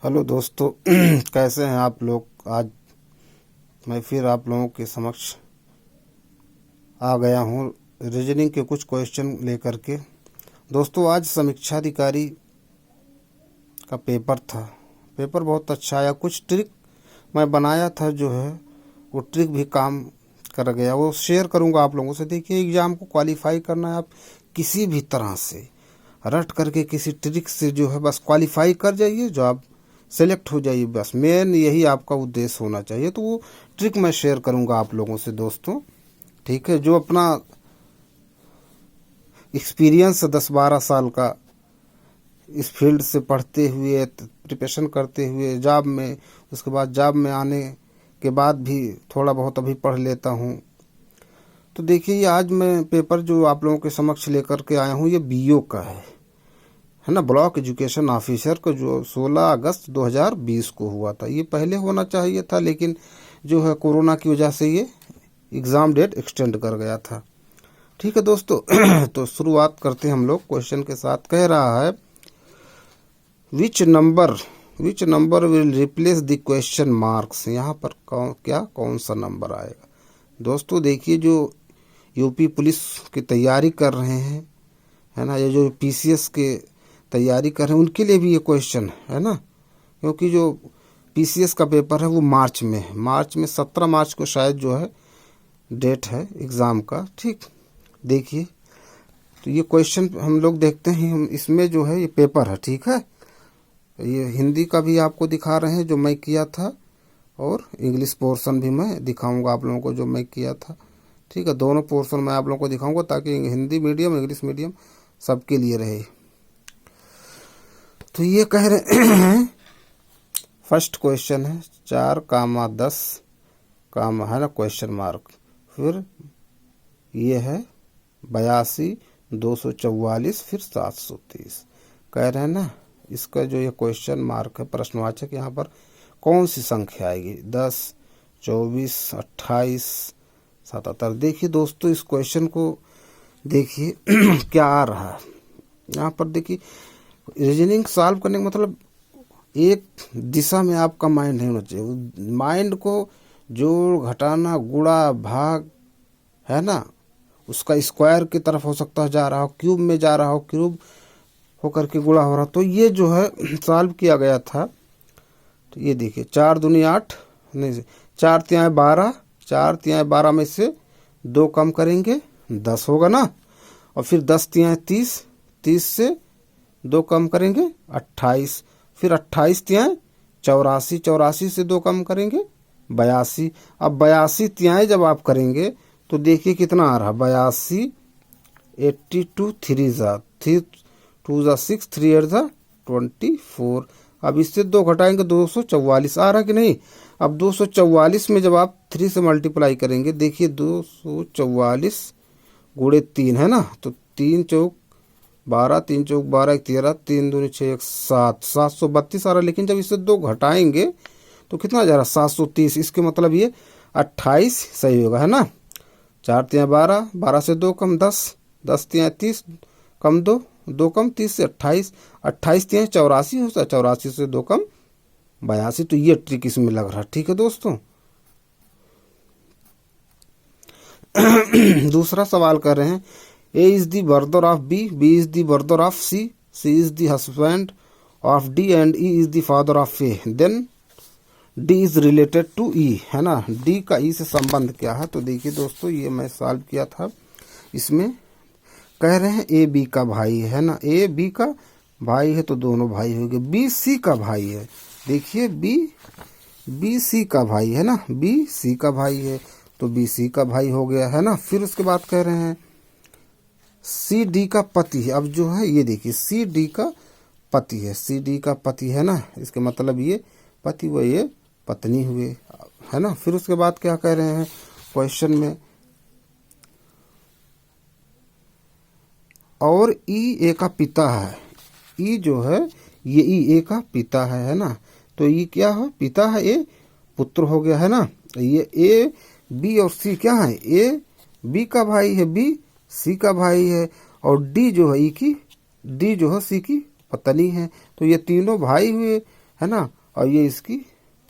Hello दोस्तों कैसे हैं आप लोग। आज मैं फिर आप लोगों के समक्ष आ गया हूँ रीजनिंग के कुछ क्वेश्चन लेकर के। दोस्तों आज समीक्षा अधिकारी का पेपर था। पेपर बहुत अच्छा आया। कुछ ट्रिक मैं बनाया था जो है वो ट्रिक भी काम कर गया, वो शेयर करूँगा आप लोगों से। देखिए एग्ज़ाम को क्वालिफाई करना है, आप किसी भी तरह से रट करके किसी ट्रिक से जो है बस क्वालिफाई कर जाइए, जो आप सेलेक्ट हो जाइए, बस मेन यही आपका उद्देश्य होना चाहिए। तो वो ट्रिक मैं शेयर करूंगा आप लोगों से दोस्तों, ठीक है। जो अपना एक्सपीरियंस 10-12 साल का इस फील्ड से पढ़ते हुए प्रिपरेशन करते हुए जॉब में, उसके बाद जॉब में आने के बाद भी थोड़ा बहुत अभी पढ़ लेता हूँ। तो देखिए ये आज मैं पेपर जो आप लोगों के समक्ष लेकर के आया हूँ ये बीओ का है ना, ब्लॉक एजुकेशन ऑफिसर को, जो 16 अगस्त 2020 को हुआ था। ये पहले होना चाहिए था लेकिन जो है कोरोना की वजह से ये एग्ज़ाम डेट एक्सटेंड कर गया था। ठीक है दोस्तों तो शुरुआत करते हैं हम लोग क्वेश्चन के साथ। कह रहा है which number will replace the question marks. यहाँ पर कौन सा नंबर आएगा। दोस्तों देखिए जो यूपी पुलिस की तैयारी कर रहे हैं है ना, ये जो पीसीएस के तैयारी कर रहे हैं उनके लिए भी ये क्वेश्चन है ना, क्योंकि जो पीसीएस का पेपर है वो मार्च में है। मार्च में 17 मार्च को शायद जो है डेट है एग्ज़ाम का। ठीक, देखिए तो ये क्वेश्चन हम लोग देखते हैं। हम इसमें जो है ये पेपर है, ठीक है। ये हिंदी का भी आपको दिखा रहे हैं जो मैं किया था, और इंग्लिश पोर्शन भी मैं दिखाऊंगा आप लोगों को जो मैं किया था। ठीक है, दोनों पोर्शन मैं आप लोगों को दिखाऊंगा ताकि हिंदी मीडियम इंग्लिश मीडियम सबके लिए रहे। तो ये कह रहे हैं फर्स्ट क्वेश्चन है 4, 10 है ना क्वेश्चन मार्क, फिर ये है 82, 244, फिर 730। कह रहे हैं ना इसका जो ये क्वेश्चन मार्क है प्रश्नवाचक, यहाँ पर कौन सी संख्या आएगी। 10, 24, 28, 77। देखिए दोस्तों इस क्वेश्चन को देखिए क्या आ रहा है। यहाँ पर देखिए रीजनिंग सॉल्व करने का मतलब एक दिशा में आपका माइंड नहीं होना चाहिए। माइंड को जोड़ घटाना गुणा भाग है ना, उसका स्क्वायर की तरफ हो सकता है जा रहा हो, क्यूब में जा रहा हो, क्यूब होकर के गुणा हो रहा। तो ये जो है सॉल्व किया गया था। तो ये देखिए 4 दूनी 8, नहीं 4 तिहाई 12, 4 तिहाई 12 में से 2 कम करेंगे 10 होगा ना, और फिर 10 तिहाई 30, 30 से 2 कम करेंगे 28, फिर 28 तिहाई 84, 84 से 2 कम करेंगे 82। अब 82 तिहाई जब आप करेंगे तो देखिए कितना आ रहा है 82, 82 3 जा 3 2 जा 6, 3 8 जा 24। अब इससे 2 घटाएंगे 244 आ रहा कि नहीं। अब 244 में जब आप 3 से मल्टीप्लाई करेंगे, देखिए 244 गुणे 3 है ना, तो 3 चौक 12, 3 चौक 12, 13, 3 दूनी 6, 7, 732 आ रहा। लेकिन जब इससे 2 घटाएंगे तो कितना जा रहा 730। इसके मतलब ये 28 सही होगा है ना। 4 तिहाई 12, 12 से 2 कम 10, 10 तिहाई 30 कम 2, 2 कम 30 से 28, 28 तिहाई 84 होता है, 84 से 2 कम 82। तो ये ट्रिक इसमें लग रहा है। ठीक है दोस्तों दूसरा सवाल कर रहे हैं A is the brother of B, B is the brother of C, C is the husband of D and E is the father of A. Then D is related to E है ना। D का E से संबंध क्या है। तो देखिए दोस्तों ये मैं सॉल्व किया था। इसमें कह रहे हैं A B का भाई है ना, A B का भाई है तो दोनों भाई हो गए। B C का भाई है, देखिए B C का भाई है ना, B C का भाई है तो B C का भाई हो गया है ना। फिर उसके बाद कह रहे हैं सी डी का पति है। अब जो है ये देखिए सी डी का पति है, सी डी का पति है ना, इसके मतलब ये पति व ये पत्नी हुए है ना। फिर उसके बाद क्या कह रहे हैं क्वेश्चन में, और ई ए का पिता है। ई जो है ये ई ए का पिता है ना, तो ये क्या है पिता है, ए पुत्र हो गया है ना। ये ए बी और सी क्या है, ए बी का भाई है, बी सी का भाई है, और डी जो है ई की, डी जो है सी की पत्नी है। तो ये तीनों भाई हुए है ना, और ये इसकी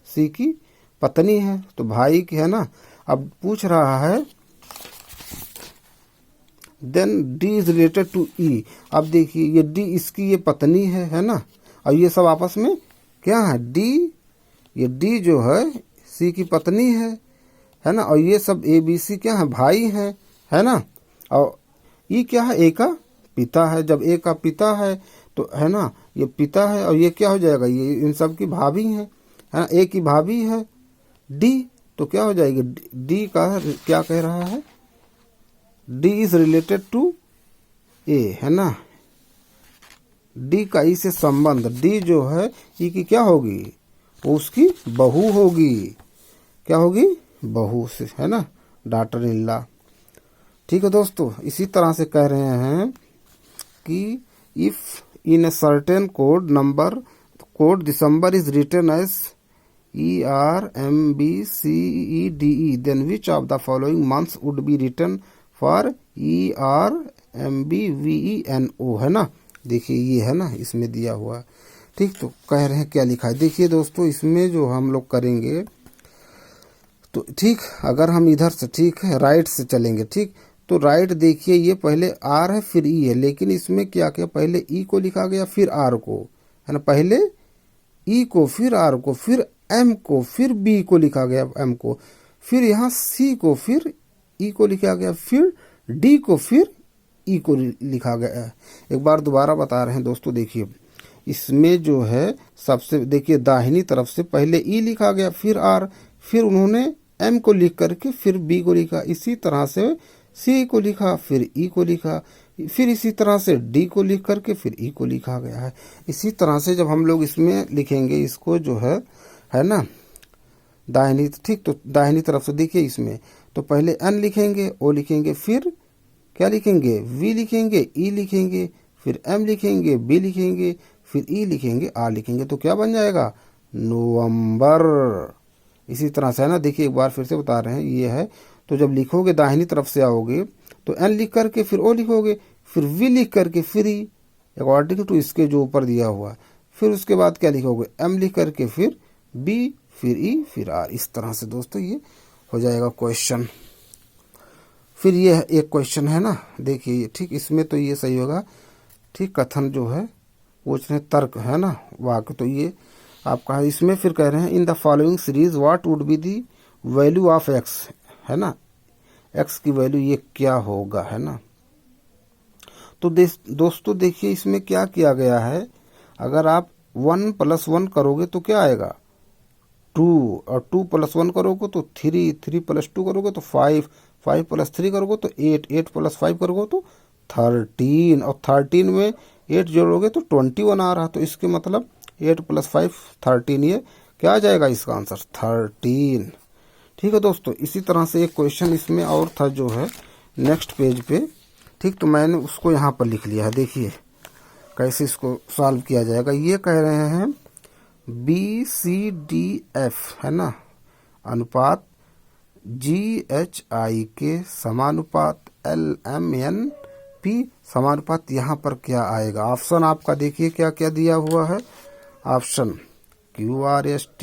सी की पत्नी है, तो भाई की, है ना। अब पूछ रहा है then D is related to E. अब देखिए ये डी इसकी ये पत्नी है ना, और ये सब आपस में क्या है, डी, ये डी जो है सी की पत्नी है ना, और ये सब ए बी सी क्या है, भाई है ना, और ई क्या है, ए का पिता है। जब ए का पिता है तो है ना, ये पिता है, और ये क्या हो जाएगा, ये इन सब की भाभी है ना, ए की भाभी है डी, तो क्या हो जाएगी, डी का क्या कह रहा है, डी इज रिलेटेड टू ए, है ना, डी का ई से संबंध, डी जो है ई की क्या होगी, वो उसकी बहू होगी, क्या होगी, बहू से, है ना, डॉटर इन लॉ। ठीक है दोस्तों, इसी तरह से कह रहे हैं कि if in a certain code number, code December is written as ERMBCEDE, then which of the following months would be written for ERMBVENO, है ना। देखिए ये है ना, इसमें दिया हुआ है। ठीक, तो कह रहे हैं क्या लिखा है, देखिए दोस्तों इसमें जो हम लोग करेंगे तो ठीक, अगर हम इधर से ठीक है राइट से चलेंगे, ठीक, तो राइट देखिए ये पहले आर है फिर ई है, लेकिन इसमें क्या किया, पहले ई को लिखा गया फिर आर को, है ना, पहले ई को फिर आर को फिर एम को फिर बी को लिखा गया एम को, फिर यहाँ सी को फिर ई को लिखा गया, फिर डी को फिर ई को लिखा गया। एक बार दोबारा बता रहे हैं दोस्तों, देखिए इसमें जो है सबसे देखिए दाहिनी तरफ से पहले ई लिखा गया फिर आर, फिर उन्होंने एम को लिख करके फिर बी को लिखा, इसी तरह से सी को लिखा फिर ई को लिखा, फिर इसी तरह से डी को लिख करके फिर ई को लिखा गया है। इसी तरह से जब हम लोग इसमें लिखेंगे इसको जो है ना, दाहिनी, ठीक, तो दाहिनी तरफ से देखिए इसमें तो पहले एन लिखेंगे, ओ लिखेंगे, फिर क्या लिखेंगे, वी लिखेंगे, ई लिखेंगे, फिर एम लिखेंगे, बी लिखेंगे, फिर ई लिखेंगे, आर लिखेंगे, तो क्या बन जाएगा, नवंबर। इसी तरह से है ना, देखिए एक बार फिर से बता रहे हैं, ये है, तो जब लिखोगे दाहिनी तरफ से आओगे तो एन लिख करके फिर ओ लिखोगे, फिर वी लिख करके फिर ई अकॉर्डिंग टू इसके जो ऊपर दिया हुआ, फिर उसके बाद क्या लिखोगे, एम लिख करके फिर बी फिर ई फिर आर। इस तरह से दोस्तों ये हो जाएगा क्वेश्चन। फिर ये एक क्वेश्चन है ना, देखिए ठीक, इसमें तो ये सही होगा, ठीक, कथन जो है पूछ रहे तर्क, है ना, वाक्य, तो ये आपका है। इसमें फिर कह रहे हैं in the following series what would be the value of x, है ना, एक्स की वैल्यू ये क्या होगा, है ना। तो दोस्तों देखिए इसमें क्या किया गया है, अगर आप 1 + 1 करोगे तो क्या आएगा, 2, और 2 + 1 करोगे तो 3, 3 + 2 करोगे तो 5, 5 + 3 करोगे तो 8, 8 + 5 करोगे तो 13, और 13 में 8 जोड़ोगे तो 21 आ रहा, तो इसके मतलब 8 + 5 13, ये क्या आ जाएगा इसका आंसर 13। ठीक है दोस्तों, इसी तरह से एक क्वेश्चन इसमें और था जो है नेक्स्ट पेज पे, ठीक, तो मैंने उसको यहाँ पर लिख लिया है, देखिए कैसे इसको सॉल्व किया जाएगा। ये कह रहे हैं BCDF, है ना, अनुपात GHI के समानुपात LMNP समानुपात, यहाँ पर क्या आएगा, ऑप्शन आपका देखिए क्या क्या दिया हुआ है, option QRST,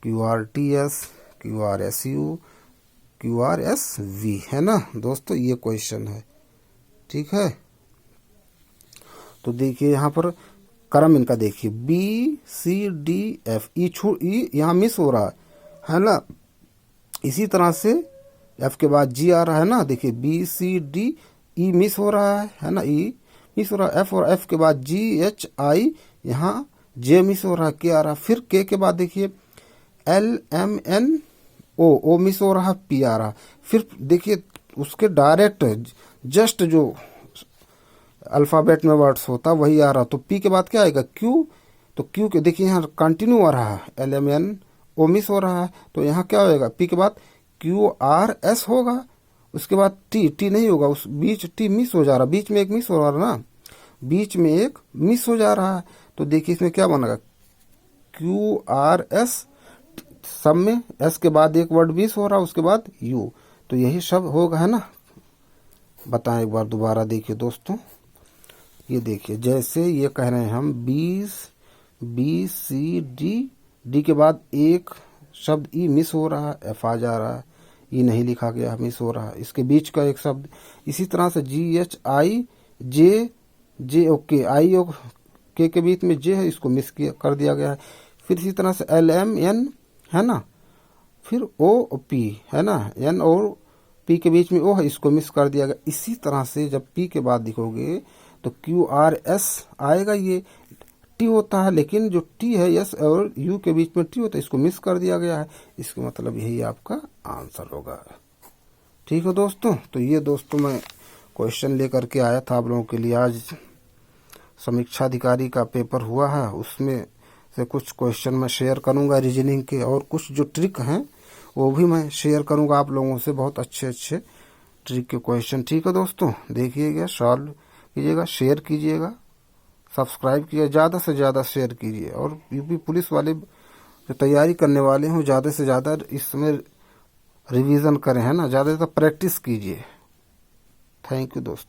QRTS, QRSU, QRSV, है ना दोस्तों, ये क्वेश्चन है। ठीक है, तो देखिए यहाँ पर क्रम इनका देखिए BCDF, ई यहाँ मिस हो रहा है ना, इसी तरह से F के बाद G आ रहा है ना, देखिए BCD, ई मिस हो रहा है ना, ई मिस हो रहा है, F और F के बाद GHI, यहाँ J मिस हो रहा है, K आ रहा है, फिर K के बाद देखिए LMNO, ओ मिस हो रहा है, P आ रहा, फिर देखिए उसके डायरेक्ट जस्ट जो अल्फ़ाबेट में वर्ड्स होता वही आ रहा, तो P के बाद क्या आएगा Q, तो Q के देखिए यहाँ कंटिन्यू आ रहा है, LMNO मिस हो रहा है, तो यहाँ क्या होएगा, P के बाद QRS होगा, उसके बाद T नहीं होगा, उस बीच T मिस हो जा रहा, बीच में एक मिस हो रहा ना, बीच में एक मिस हो जा रहा है, तो देखिए इसमें क्या बनेगा QRS, सब में S के बाद एक वर्ड मिस हो रहा, उसके बाद U, तो यही सब होगा, है ना। बताएं एक बार दोबारा, देखिए दोस्तों, ये देखिए जैसे ये कह रहे हैं हम बी सी डी, डी के बाद एक शब्द ई मिस हो रहा है, एफ आ जा रहा है, ई नहीं लिखा गया, मिस हो रहा है, इसके बीच का एक शब्द। इसी तरह से जी H I J, J okay, आई और के बीच में जे है, इसको मिस कर दिया गया है। फिर इसी तरह से एल एम एन है ना, फिर ओ पी है ना, एन और पी के बीच में ओ है, इसको मिस कर दिया गया। इसी तरह से जब पी के बाद लिखोगे तो क्यू आर एस आएगा, ये टी होता है, लेकिन जो टी है एस और यू के बीच में टी होता है, इसको मिस कर दिया गया है। इसका मतलब यही आपका आंसर होगा। ठीक है दोस्तों, तो ये दोस्तों मैं क्वेश्चन लेकर के आया था आप लोगों के लिए। आज समीक्षा अधिकारी का पेपर हुआ है, उसमें से कुछ क्वेश्चन मैं शेयर करूंगा रीजनिंग के, और कुछ जो ट्रिक हैं वो भी मैं शेयर करूंगा आप लोगों से, बहुत अच्छे अच्छे ट्रिक के क्वेश्चन। ठीक है दोस्तों, देखिएगा, सॉल्व कीजिएगा, शेयर कीजिएगा, सब्सक्राइब कीजिए, ज़्यादा से ज़्यादा शेयर कीजिए। और यूपी पुलिस वाले जो तैयारी करने वाले हैं ज़्यादा से ज़्यादा इसमें रिवीजन करें, है ना, ज़्यादा से ज़्यादा प्रैक्टिस कीजिए। थैंक यू दोस्तों।